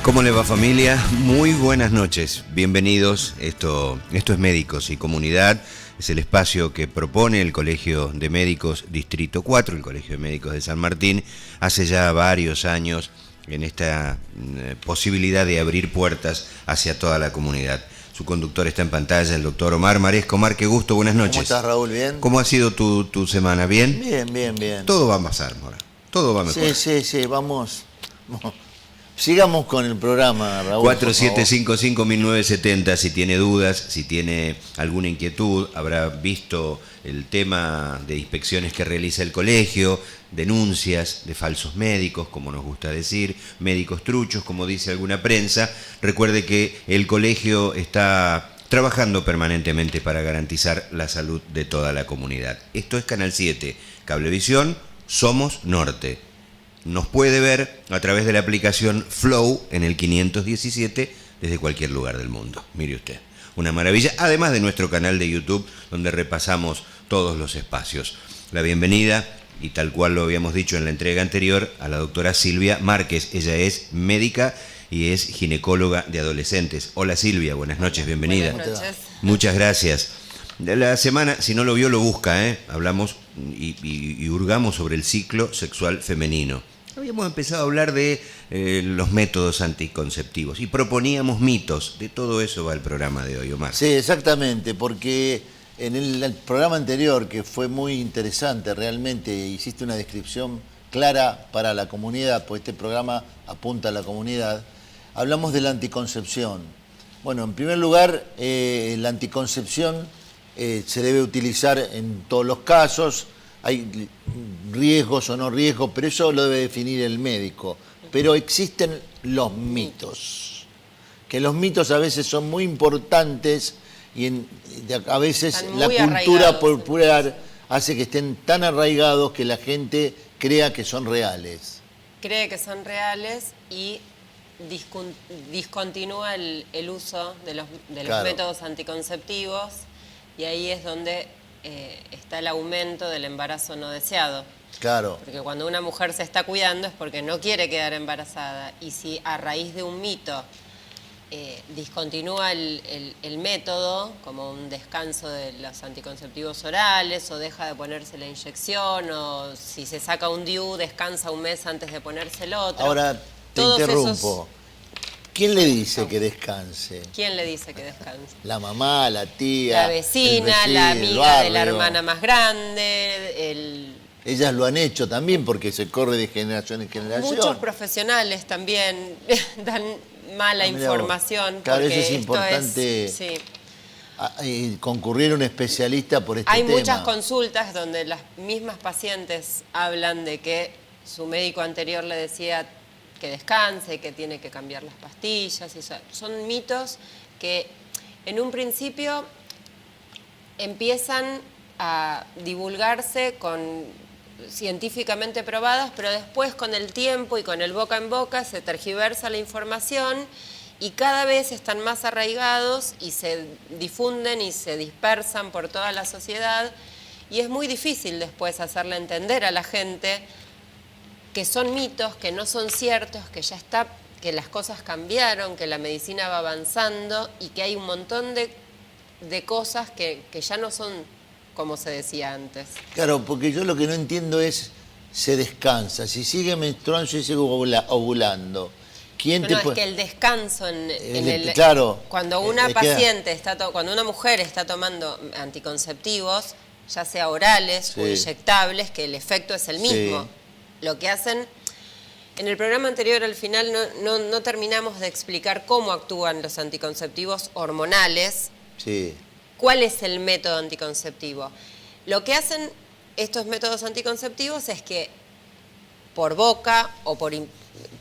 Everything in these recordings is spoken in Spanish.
¿Cómo le va, familia? Muy buenas noches, bienvenidos. Esto es Médicos y Comunidad, es el espacio que propone el Colegio de Médicos Distrito 4, el Colegio de Médicos de San Martín, hace ya varios años en esta posibilidad de abrir puertas hacia toda la comunidad. Su conductor está en pantalla, el doctor Omar Maresco. Omar, qué gusto, buenas noches. ¿Cómo estás, Raúl? ¿Bien? ¿Cómo ha sido tu semana? ¿Bien? Bien. Todo va a pasar, Mora. Todo va a mejorar. Sí, vamos. Sigamos con el programa, Raúl. 4755-1970, si tiene dudas, si tiene alguna inquietud, habrá visto el tema de inspecciones que realiza el colegio, denuncias de falsos médicos, como nos gusta decir, médicos truchos, como dice alguna prensa. Recuerde que el colegio está trabajando permanentemente para garantizar la salud de toda la comunidad. Esto es Canal 7, Cablevisión, Somos Norte. Nos puede ver a través de la aplicación Flow en el 517 desde cualquier lugar del mundo. Mire usted, una maravilla. Además de nuestro canal de YouTube, donde repasamos todos los espacios. La bienvenida, y tal cual lo habíamos dicho en la entrega anterior, a la doctora Silvia Márquez. Ella es médica y es ginecóloga de adolescentes. Hola Silvia, buenas noches, bienvenida. Buenas noches. Muchas gracias. La semana, si no lo vio, lo busca, hablamos y hurgamos sobre el ciclo sexual femenino. Habíamos empezado a hablar de los métodos anticonceptivos y proponíamos mitos. De todo eso va el programa de hoy, Omar. Sí, exactamente, porque en el programa anterior, que fue muy interesante, realmente hiciste una descripción clara para la comunidad, pues este programa apunta a la comunidad. Hablamos de la anticoncepción. Bueno, en primer lugar, la anticoncepción se debe utilizar en todos los casos. Hay riesgos o no riesgos, pero eso lo debe definir el médico. Pero existen los mitos, que los mitos a veces son muy importantes y a veces la cultura popular hace que estén tan arraigados que la gente crea que son reales. Cree que son reales y discontinúa el uso de los métodos anticonceptivos, y ahí es donde está el aumento del embarazo no deseado. Claro. Porque cuando una mujer se está cuidando es porque no quiere quedar embarazada. Y si a raíz de un mito discontinúa el método, como un descanso de los anticonceptivos orales, o deja de ponerse la inyección, o si se saca un DIU, descansa un mes antes de ponerse el otro. Ahora te interrumpo. ¿Quién le dice que descanse? ¿Quién le dice que descanse? La mamá, la tía, la vecina, la amiga de la hermana más grande. Ellas lo han hecho también porque se corre de generación en generación. Muchos profesionales también dan mala información. Claro, eso es importante. Concurrir a un especialista por este tema. Hay muchas consultas donde las mismas pacientes hablan de que su médico anterior le decía que descanse, que tiene que cambiar las pastillas. Y son mitos que en un principio empiezan a divulgarse científicamente probadas, pero después con el tiempo y con el boca en boca se tergiversa la información y cada vez están más arraigados y se difunden y se dispersan por toda la sociedad, y es muy difícil después hacerle entender a la gente que son mitos, que no son ciertos, que las cosas cambiaron, que la medicina va avanzando y que hay un montón de cosas que ya no son como se decía antes. Claro, porque yo lo que no entiendo es, se descansa, si sigue menstruando, si sigue ovulando. Es que el descanso claro, cuando una cuando una mujer está tomando anticonceptivos, ya sea orales o inyectables, que el efecto es el mismo. Sí. Lo que hacen, en el programa anterior al final no terminamos de explicar cómo actúan los anticonceptivos hormonales. Sí. ¿Cuál es el método anticonceptivo? Lo que hacen estos métodos anticonceptivos es que por boca o por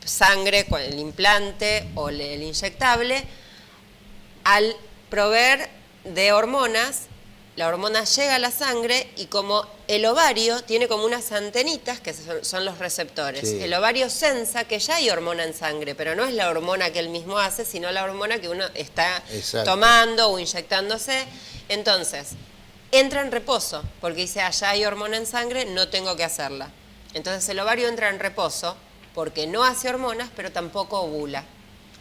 sangre, con el implante o el inyectable, al proveer de hormonas, la hormona llega a la sangre y como el ovario tiene como unas antenitas que son los receptores. Sí. El ovario sensa que ya hay hormona en sangre, pero no es la hormona que él mismo hace, sino la hormona que uno está tomando o inyectándose. Entonces, entra en reposo, porque dice, ya hay hormona en sangre, no tengo que hacerla. Entonces el ovario entra en reposo porque no hace hormonas, pero tampoco ovula.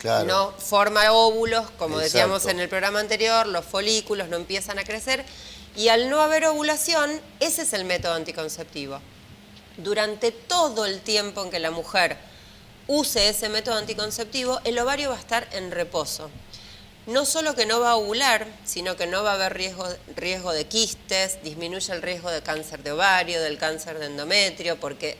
Claro. no forma óvulos, como Exacto. decíamos en el programa anterior, los folículos no empiezan a crecer, y al no haber ovulación, ese es el método anticonceptivo. Durante todo el tiempo en que la mujer use ese método anticonceptivo, el ovario va a estar en reposo. No solo que no va a ovular, sino que no va a haber riesgo de quistes, disminuye el riesgo de cáncer de ovario, del cáncer de endometrio, porque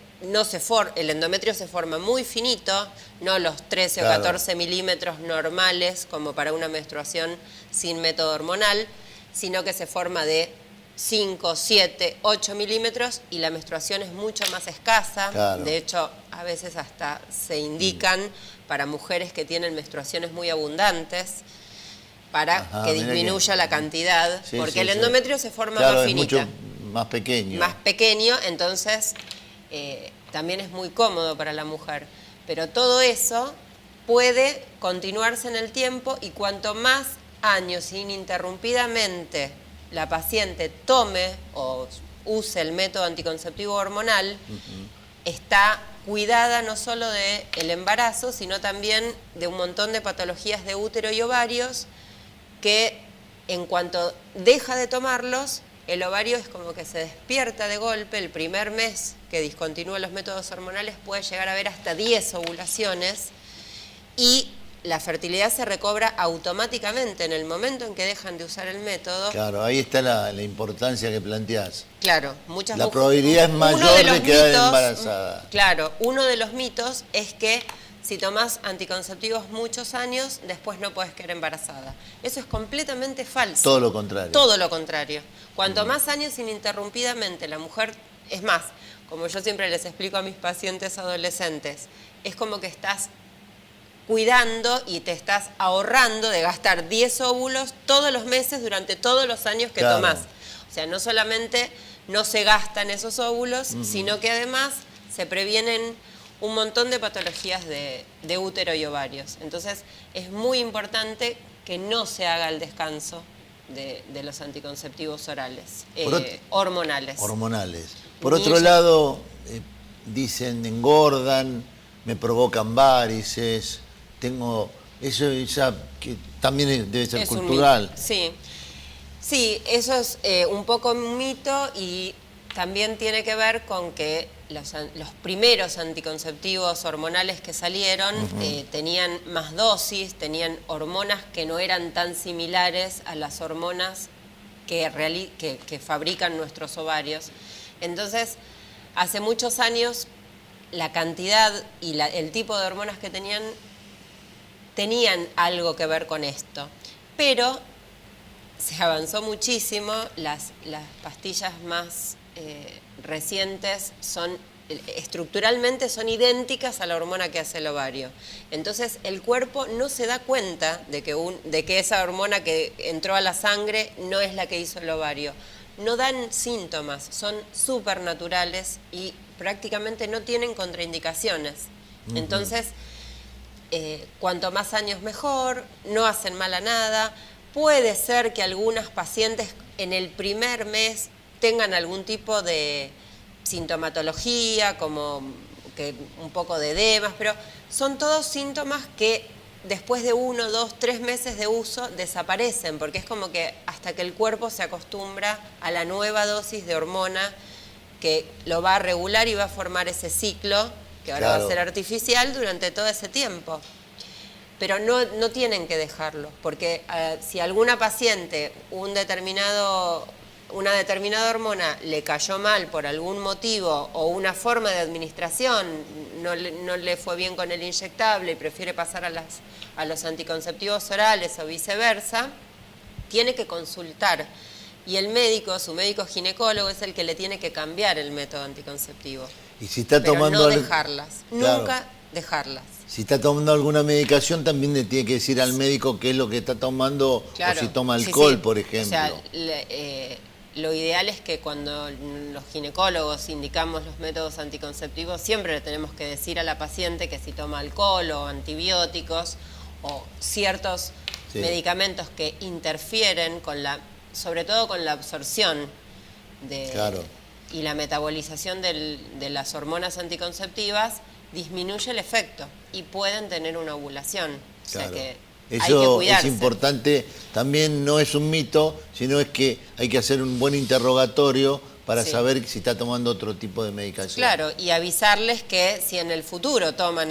el endometrio se forma muy finito, no los 13 Claro. o 14 milímetros normales como para una menstruación sin método hormonal, sino que se forma de 5, 7, 8 milímetros y la menstruación es mucho más escasa. Claro. De hecho, a veces hasta se indican para mujeres que tienen menstruaciones muy abundantes para Ajá, que mira disminuya la cantidad, Sí, porque sí, el sí. endometrio se forma Claro, más es finita, mucho más pequeño. más pequeño, entonces también es muy cómodo para la mujer. Pero todo eso puede continuarse en el tiempo y cuanto más años ininterrumpidamente la paciente tome o use el método anticonceptivo hormonal, está cuidada no solo del embarazo, sino también de un montón de patologías de útero y ovarios que en cuanto deja de tomarlos, el ovario es como que se despierta de golpe. El primer mes que discontinúa los métodos hormonales puede llegar a haber hasta 10 ovulaciones y la fertilidad se recobra automáticamente en el momento en que dejan de usar el método. Claro, ahí está la importancia que planteás. Claro, muchas La mujeres- probabilidad es uno mayor los de quedar mitos- embarazada. Claro, uno de los mitos es que si tomás anticonceptivos muchos años, después no podés quedar embarazada. Eso es completamente falso. Todo lo contrario. Todo lo contrario. Cuanto más años ininterrumpidamente la mujer, es más, como yo siempre les explico a mis pacientes adolescentes, es como que estás cuidando y te estás ahorrando de gastar 10 óvulos todos los meses durante todos los años que Claro. tomás. O sea, no solamente no se gastan esos óvulos, sino que además se previenen un montón de patologías de útero y ovarios. Entonces, es muy importante que no se haga el descanso de los anticonceptivos orales, hormonales. Hormonales. Por Ni otro ella- lado, dicen engordan, me provocan varices, tengo eso ya que también debe ser Es un cultural. mito, sí. Sí, eso es un poco un mito y también tiene que ver con que los primeros anticonceptivos hormonales que salieron tenían más dosis, tenían hormonas que no eran tan similares a las hormonas que fabrican nuestros ovarios. Entonces, hace muchos años la cantidad y el tipo de hormonas que tenían algo que ver con esto. Pero se avanzó muchísimo, las pastillas más recientes estructuralmente son idénticas a la hormona que hace el ovario. Entonces el cuerpo no se da cuenta de que esa hormona que entró a la sangre no es la que hizo el ovario. No dan síntomas, son súper naturales y prácticamente no tienen contraindicaciones. Entonces, cuanto más años mejor, no hacen mal a nada. Puede ser que algunas pacientes en el primer mes tengan algún tipo de sintomatología, como que un poco de edemas, pero son todos síntomas que después de 1, 2, 3 meses de uso desaparecen, porque es como que hasta que el cuerpo se acostumbra a la nueva dosis de hormona que lo va a regular y va a formar ese ciclo, que ahora va a ser artificial durante todo ese tiempo. Pero no tienen que dejarlo, porque si alguna paciente una determinada hormona le cayó mal por algún motivo o una forma de administración no le fue bien con el inyectable y prefiere pasar a los anticonceptivos orales o viceversa, tiene que consultar. Y el médico, su médico ginecólogo, es el que le tiene que cambiar el método anticonceptivo. Y si está Pero tomando no dejarlas, Claro. nunca dejarlas. Si está tomando alguna medicación, también le tiene que decir al médico qué es lo que está tomando, Claro, o si toma sí, alcohol, sí. por ejemplo. O sea, lo ideal es que cuando los ginecólogos indicamos los métodos anticonceptivos, siempre le tenemos que decir a la paciente que si toma alcohol o antibióticos o ciertos medicamentos que interfieren sobre todo con la absorción y la metabolización de las hormonas anticonceptivas, disminuye el efecto y pueden tener una ovulación. O sea Claro. que hay que Eso es cuidarse. importante, también no es un mito, sino es que hay que hacer un buen interrogatorio para Sí. saber si está tomando otro tipo de medicación. Claro, y avisarles que si en el futuro toman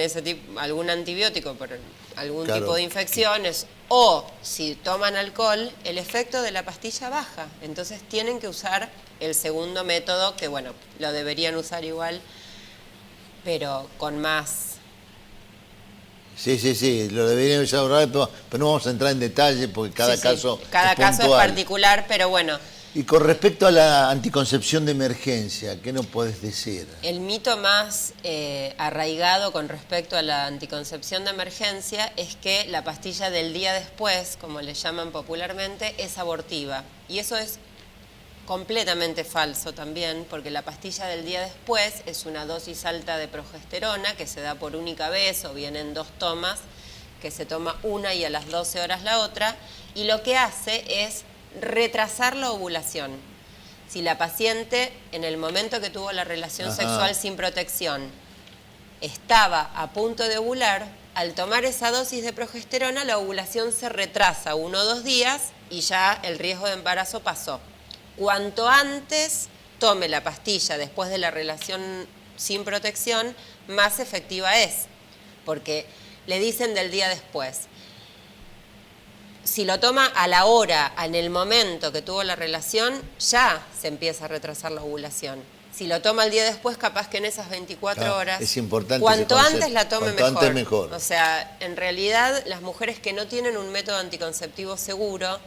algún antibiótico por algún Claro. tipo de infecciones o si toman alcohol, el efecto de la pastilla baja. Entonces tienen que usar el segundo método, que bueno, lo deberían usar igual, pero con más... Sí, lo deberían usar ahora, pero no vamos a entrar en detalle porque cada Sí, sí, caso cada es caso es puntual. particular, pero bueno, Y con respecto a la anticoncepción de emergencia, ¿qué nos puedes decir? el mito más arraigado con respecto a la anticoncepción de emergencia es que la pastilla del día después, como le llaman popularmente, es abortiva. Y eso es completamente falso también, porque la pastilla del día después es una dosis alta de progesterona que se da por única vez o bien en 2 tomas, que se toma una y a las 12 horas la otra, y lo que hace es retrasar la ovulación. Si la paciente en el momento que tuvo la relación Ajá. sexual sin protección estaba a punto de ovular, al tomar esa dosis de progesterona la ovulación se retrasa 1 o 2 días y ya el riesgo de embarazo pasó. Cuanto antes tome la pastilla después de la relación sin protección, más efectiva es, porque le dicen del día después. Si lo toma a la hora, en el momento que tuvo la relación, ya se empieza a retrasar la ovulación. Si lo toma el día después, capaz que en esas 24 Claro, horas, es importante cuanto ese concepto. antes la tome Cuanto mejor. antes mejor. O sea, en realidad, las mujeres que no tienen un método anticonceptivo seguro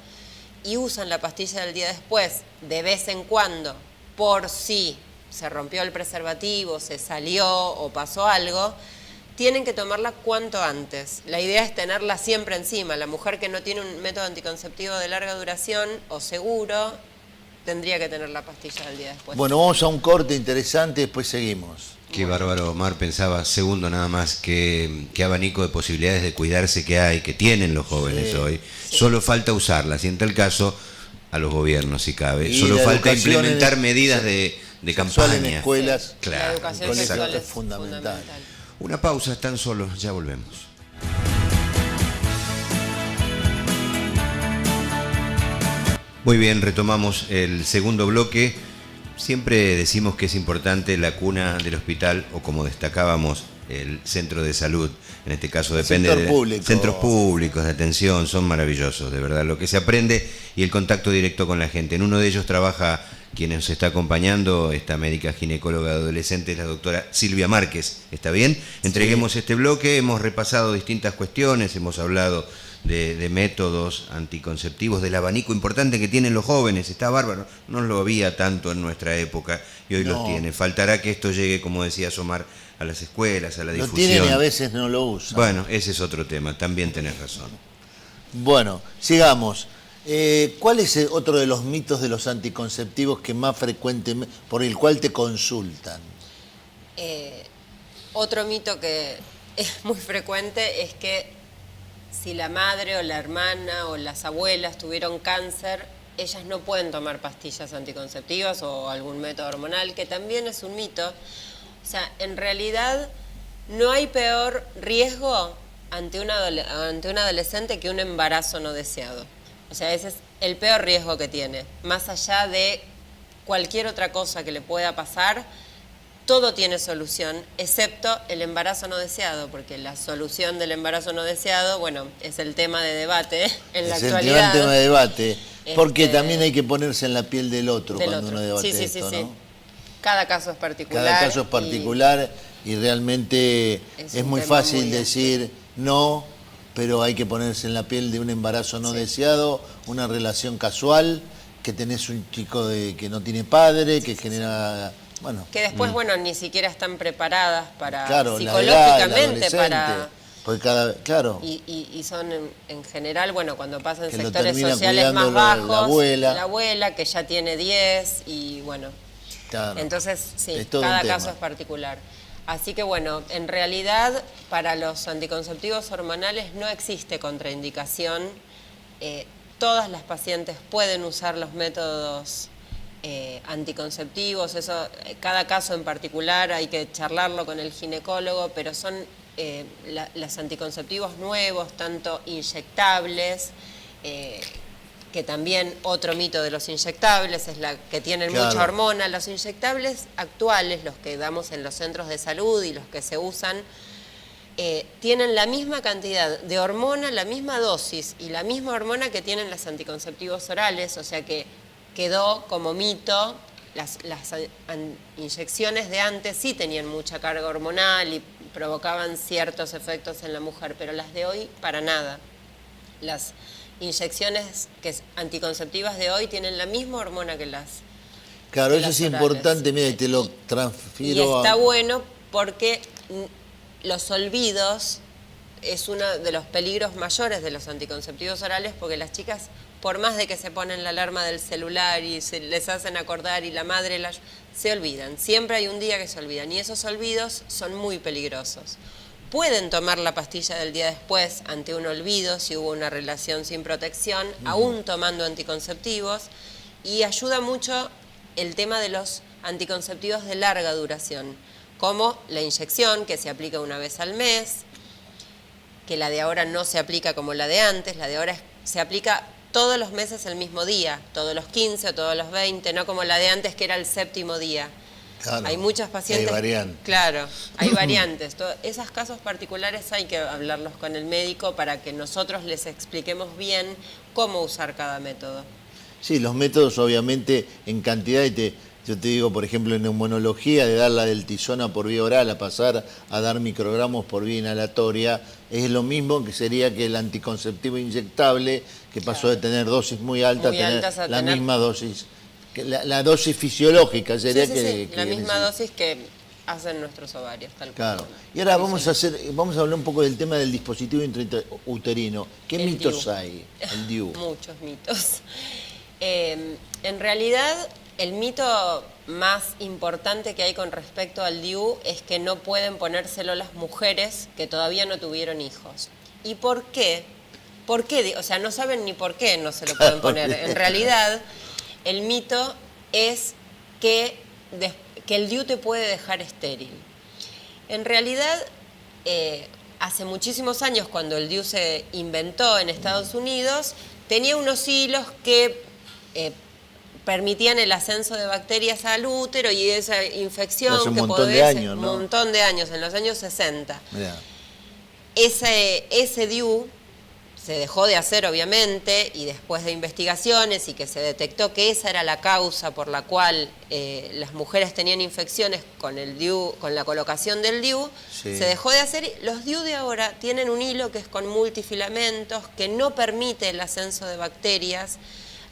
y usan la pastilla del día después, de vez en cuando, por si se rompió el preservativo, se salió o pasó algo, tienen que tomarla cuanto antes. La idea es tenerla siempre encima. La mujer que no tiene un método anticonceptivo de larga duración o seguro, tendría que tener la pastilla del día después. Bueno, vamos a un corte interesante y después seguimos. Qué bárbaro, Omar. Pensaba, segundo nada más, qué abanico de posibilidades de cuidarse que tienen los jóvenes hoy. Solo falta usarlas y en tal caso a los gobiernos si cabe. Y Solo la falta educación implementar en- medidas de sexual campaña. en escuelas. La Claro, educación colegios sexual es es fundamental. fundamental. Una pausa, están solos, ya volvemos. Muy bien, retomamos el segundo bloque. Siempre decimos que es importante la cuna del hospital o como destacábamos el centro de salud. En este caso depende Sector de público. centros públicos de atención, son maravillosos, de verdad, lo que se aprende y el contacto directo con la gente. En uno de ellos trabaja quien nos está acompañando, esta médica ginecóloga de adolescentes, la doctora Silvia Márquez. ¿Está bien? Entreguemos este bloque, hemos repasado distintas cuestiones, hemos hablado de métodos anticonceptivos, del abanico importante que tienen los jóvenes, está bárbaro, no lo había tanto en nuestra época y hoy No. los tiene. Faltará que esto llegue, como decía Omar, a las escuelas, a la Lo difusión. tienen y a veces no lo usan. Bueno, ese es otro tema, también tenés razón. Bueno, sigamos. ¿Cuál es otro de los mitos de los anticonceptivos que más frecuentemente, por el cual te consultan? Otro mito que es muy frecuente es que si la madre o la hermana o las abuelas tuvieron cáncer, ellas no pueden tomar pastillas anticonceptivas o algún método hormonal, que también es un mito. O sea, en realidad no hay peor riesgo ante un adolescente que un embarazo no deseado. O sea, ese es el peor riesgo que tiene. Más allá de cualquier otra cosa que le pueda pasar, todo tiene solución, excepto el embarazo no deseado, porque la solución del embarazo no deseado, bueno, es el tema de debate en la Es el actualidad. gran tema de debate, porque Este, también hay que ponerse en la piel del otro del cuando otro. uno debate Sí, sí, esto, sí, ¿no? sí. Cada caso es particular. Cada caso es particular y realmente Es es un muy tema fácil muy decir no, pero hay que ponerse en la piel de un embarazo no deseado, una relación casual, que tenés un chico que no tiene padre, que genera, bueno, Que después, bueno, ni siquiera están preparadas para claro, la edad, el psicológicamente para... adolescente, porque claro, Y son en general, bueno, cuando pasan Que lo sectores termina sociales más cuidando bajos, la abuela. que ya tiene 10 y bueno, claro, entonces sí, es todo cada un caso tema. es particular. Así que bueno, en realidad para los anticonceptivos hormonales no existe contraindicación. Todas las pacientes pueden usar los métodos anticonceptivos, eso, cada caso en particular hay que charlarlo con el ginecólogo, pero son los anticonceptivos nuevos, tanto inyectables, que también otro mito de los inyectables es la que tienen mucha hormona. Los inyectables actuales, los que damos en los centros de salud y los que se usan, tienen la misma cantidad de hormona, la misma dosis y la misma hormona que tienen los anticonceptivos orales, o sea que quedó como mito. Las inyecciones de antes sí tenían mucha carga hormonal y provocaban ciertos efectos en la mujer, pero las de hoy para nada. Las inyecciones anticonceptivas de hoy tienen la misma hormona que las Claro, que eso las es orales. importante, mira, y te lo transfiero Y está bueno porque los olvidos es uno de los peligros mayores de los anticonceptivos orales, porque las chicas, por más de que se ponen la alarma del celular y se les hacen acordar y la madre se olvidan. Siempre hay un día que se olvidan y esos olvidos son muy peligrosos. Pueden tomar la pastilla del día después ante un olvido si hubo una relación sin protección, aún tomando anticonceptivos, y ayuda mucho el tema de los anticonceptivos de larga duración, como la inyección que se aplica una vez al mes, que la de ahora no se aplica como la de antes, la de ahora se aplica todos los meses el mismo día, todos los 15 o todos los 20, no como la de antes que era el séptimo día. Claro, hay muchas pacientes. hay variantes. Claro, hay variantes. Esos casos particulares hay que hablarlos con el médico para que nosotros les expliquemos bien cómo usar cada método. Sí, los métodos obviamente en cantidad, yo te digo, por ejemplo, en neumonología, de dar la del tizona por vía oral a pasar a dar microgramos por vía inhalatoria, es lo mismo que sería que el anticonceptivo inyectable, que pasó de tener dosis muy alta Muy a tener altas a la tener- misma dosis, la dosis fisiológica sería Sí, que la misma necesita. dosis que hacen nuestros ovarios, tal cual. Claro. Y ahora vamos a hablar un poco del tema del dispositivo intrauterino. ¿Qué El mitos DIU. hay? El DIU. Muchos mitos. En realidad, el mito más importante que hay con respecto al DIU es que no pueden ponérselo las mujeres que todavía no tuvieron hijos. ¿Y por qué? ¿Por qué? O sea, no saben ni por qué no se lo pueden poner. En realidad, el mito es que el DIU te puede dejar estéril. En realidad, hace muchísimos años, cuando el DIU se inventó en Estados Unidos, tenía unos hilos que permitían el ascenso de bacterias al útero y esa infección Hace un que montón de podés, años, ¿no? un montón de años, en los años 60. Mirá. Ese DIU se dejó de hacer, obviamente, y después de investigaciones y que se detectó que esa era la causa por la cual las mujeres tenían infecciones con el DIU, con la colocación del DIU, Sí. se dejó de hacer. Los DIU de ahora tienen un hilo que es con multifilamentos, que no permite el ascenso de bacterias.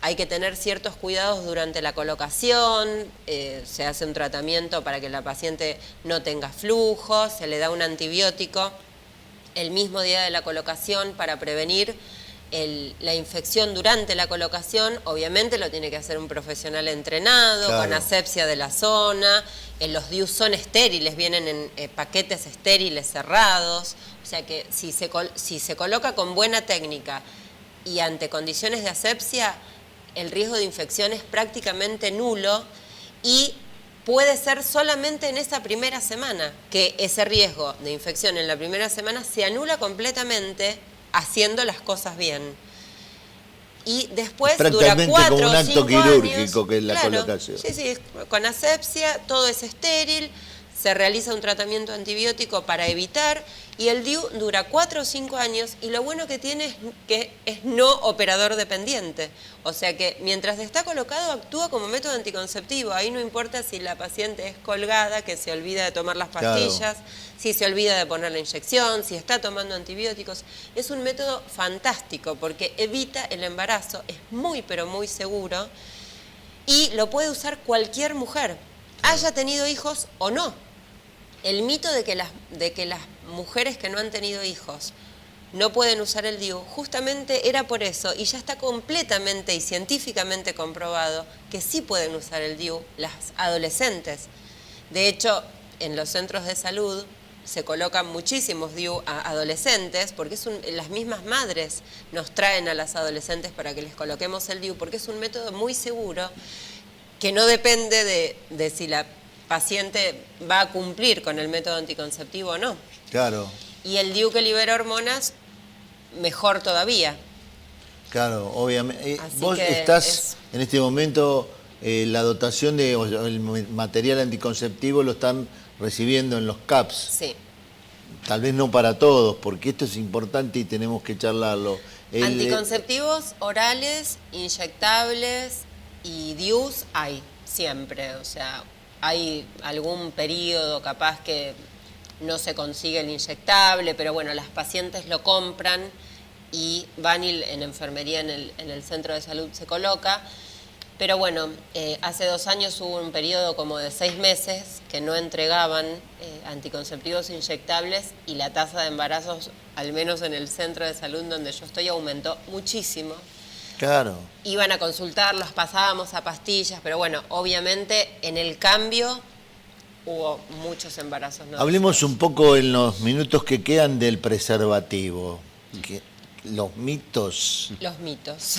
Hay que tener ciertos cuidados durante la colocación, se hace un tratamiento para que la paciente no tenga flujo, se le da un antibiótico el mismo día de la colocación para prevenir la infección durante la colocación. Obviamente lo tiene que hacer un profesional entrenado, Claro. con asepsia de la zona. Los DIU son estériles, vienen en paquetes estériles cerrados. O sea que si se coloca con buena técnica y ante condiciones de asepsia, el riesgo de infección es prácticamente nulo y puede ser solamente en esa primera semana, que ese riesgo de infección en la primera semana se anula completamente haciendo las cosas bien. Y después dura Prácticamente 4 como un o acto 5 quirúrgico años. que es la Claro, colocación. Sí, con asepsia, todo es estéril, se realiza un tratamiento antibiótico para evitar, y el DIU dura 4 o 5 años, y lo bueno que tiene es que es no operador dependiente. O sea que mientras está colocado actúa como método anticonceptivo. Ahí no importa si la paciente es colgada, que se olvida de tomar las pastillas, si se olvida de poner la inyección, si está tomando antibióticos. Es un método fantástico porque evita el embarazo, es muy pero muy seguro, y lo puede usar cualquier mujer, haya tenido hijos o no. El mito de que las mujeres que no han tenido hijos no pueden usar el DIU, justamente era por eso, y ya está completamente y científicamente comprobado que sí pueden usar el DIU las adolescentes. De hecho, en los centros de salud se colocan muchísimos DIU a adolescentes, porque las mismas madres nos traen a las adolescentes para que les coloquemos el DIU, porque es un método muy seguro que no depende de si la paciente va a cumplir con el método anticonceptivo o no. Claro. Y el DIU que libera hormonas, mejor todavía. Claro, obviamente. Así Vos que estás en este momento, la dotación de o el material anticonceptivo lo están recibiendo en los CAPS. Sí. Tal vez no para todos, porque esto es importante y tenemos que charlarlo. Anticonceptivos orales, inyectables y DIUs hay siempre. O sea, hay algún periodo capaz que no se consigue el inyectable, pero bueno, las pacientes lo compran y van y en enfermería en el centro de salud se coloca. Pero bueno, hace 2 años hubo un periodo como de 6 meses que no entregaban anticonceptivos inyectables y la tasa de embarazos, al menos en el centro de salud donde yo estoy, aumentó muchísimo. Claro. Iban a consultarlos, pasábamos a pastillas, pero bueno, obviamente en el cambio hubo muchos embarazos no Hablemos deseados. un poco en los minutos que quedan del preservativo. Los mitos. Los mitos.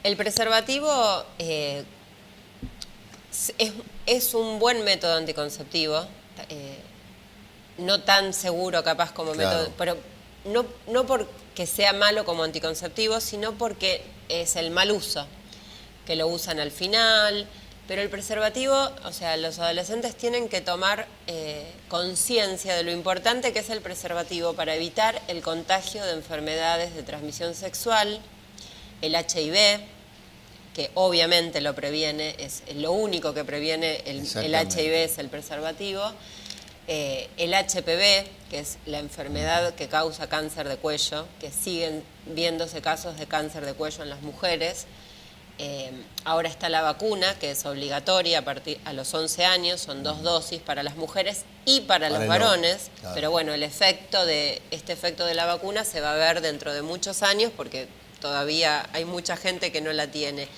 El preservativo es un buen método anticonceptivo, no tan seguro capaz como Claro. método, pero no porque sea malo como anticonceptivo, sino porque es el mal uso, que lo usan al final. Pero el preservativo, o sea, los adolescentes tienen que tomar conciencia de lo importante que es el preservativo para evitar el contagio de enfermedades de transmisión sexual, el HIV, que obviamente lo previene, es lo único que previene el HIV es el preservativo, el HPV, que es la enfermedad que causa cáncer de cuello, que siguen viéndose casos de cáncer de cuello en las mujeres. Ahora está la vacuna, que es obligatoria a los 11 años, son 2 dosis para las mujeres y para los varones, claro. Pero bueno, este efecto de la vacuna se va a ver dentro de muchos años porque todavía hay mucha gente que no la tiene.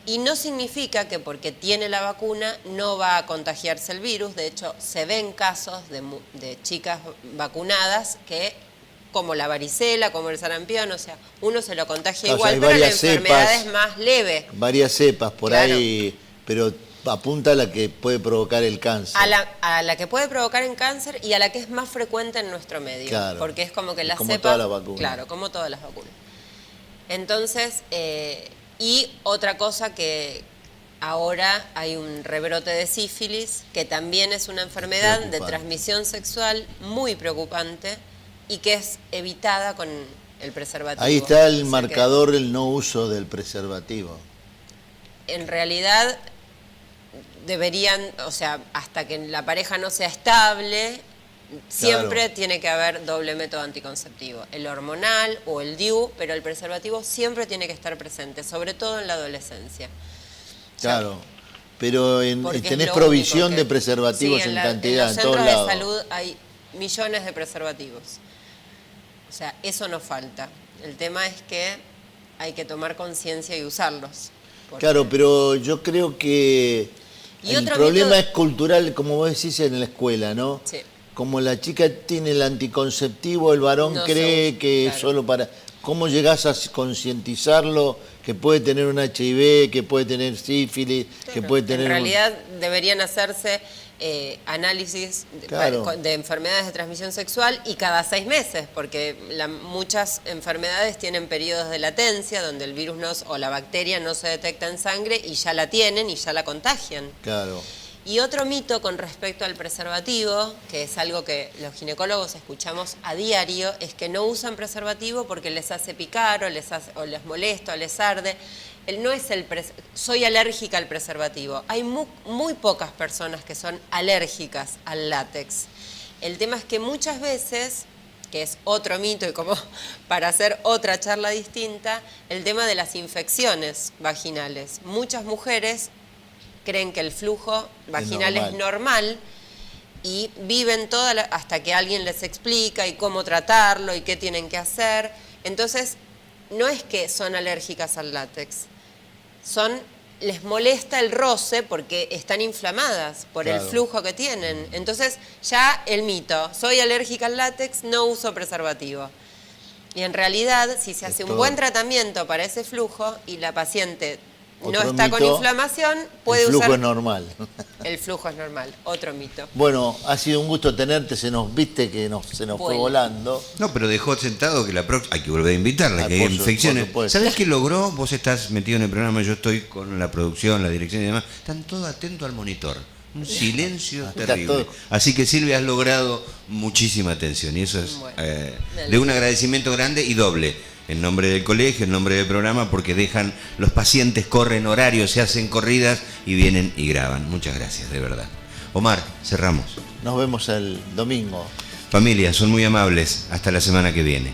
Y no significa que porque tiene la vacuna no va a contagiarse el virus. De hecho, se ven casos de chicas vacunadas que, como la varicela, como el sarampión, o sea, uno se lo contagia Claro, igual, hay pero la varias enfermedad cepas, es más leve. Varias cepas por Claro. ahí, pero apunta a la que puede provocar el cáncer. A la que puede provocar en cáncer y a la que es más frecuente en nuestro medio. Claro. Porque es como que la Como cepa... todas las vacunas. Claro, como todas las vacunas. Entonces, y otra cosa que ahora hay un rebrote de sífilis, que también es una enfermedad de transmisión sexual muy preocupante y que es evitada con el preservativo. Ahí está el O sea marcador, el no uso del preservativo. En realidad deberían, o sea, hasta que la pareja no sea estable, siempre Claro. tiene que haber doble método anticonceptivo, el hormonal o el DIU, pero el preservativo siempre tiene que estar presente, sobre todo en la adolescencia. Claro, pero Porque es tenés lo provisión único de preservativos sí, en cantidad, los en todos centros lados. de salud hay millones de preservativos. O sea, eso no falta. El tema es que hay que tomar conciencia y usarlos. Porque- Claro, pero yo creo que Y el otro problema mito- es cultural, como vos decís, en la escuela, ¿no? Sí. Como la chica tiene el anticonceptivo, el varón No cree se usa, que claro. es solo para... ¿Cómo llegás a concientizarlo que puede tener un HIV, que puede tener sífilis, que Claro. puede tener... En realidad deberían hacerse análisis Claro. de enfermedades de transmisión sexual y cada 6 meses, porque muchas enfermedades tienen periodos de latencia donde el virus o la bacteria no se detecta en sangre y ya la tienen y ya la contagian. Claro. Y otro mito con respecto al preservativo, que es algo que los ginecólogos escuchamos a diario, es que no usan preservativo porque les hace picar o les molesta o les arde. No es soy alérgica al preservativo. Hay muy pocas personas que son alérgicas al látex. El tema es que muchas veces, que es otro mito y como para hacer otra charla distinta, el tema de las infecciones vaginales. Muchas mujeres creen que el flujo vaginal es normal y viven hasta que alguien les explica y cómo tratarlo y qué tienen que hacer. Entonces, no es que son alérgicas al látex, les molesta el roce porque están inflamadas por el flujo que tienen. Entonces, ya el mito, soy alérgica al látex, no uso preservativo. Y en realidad, si se hace un buen tratamiento para ese flujo y la paciente no está con mito, inflamación, puede el flujo usar... es normal. El flujo es normal, otro mito. Bueno, ha sido un gusto tenerte, se nos fue Bueno. volando. No, pero dejó sentado que la próxima hay que volver a invitarla, Ah, que hay por infecciones. supuesto. ¿Sabés qué logró? Vos estás metido en el programa, yo estoy con la producción, la dirección y demás. Están todos atentos al monitor. Un silencio Está terrible. todo. Así que Silvia, has logrado muchísima atención y eso es Bueno, de un agradecimiento grande y doble. En nombre del colegio, en nombre del programa, porque dejan, los pacientes corren horarios, se hacen corridas y vienen y graban. Muchas gracias, de verdad. Omar, cerramos. Nos vemos el domingo. Familia, son muy amables. Hasta la semana que viene.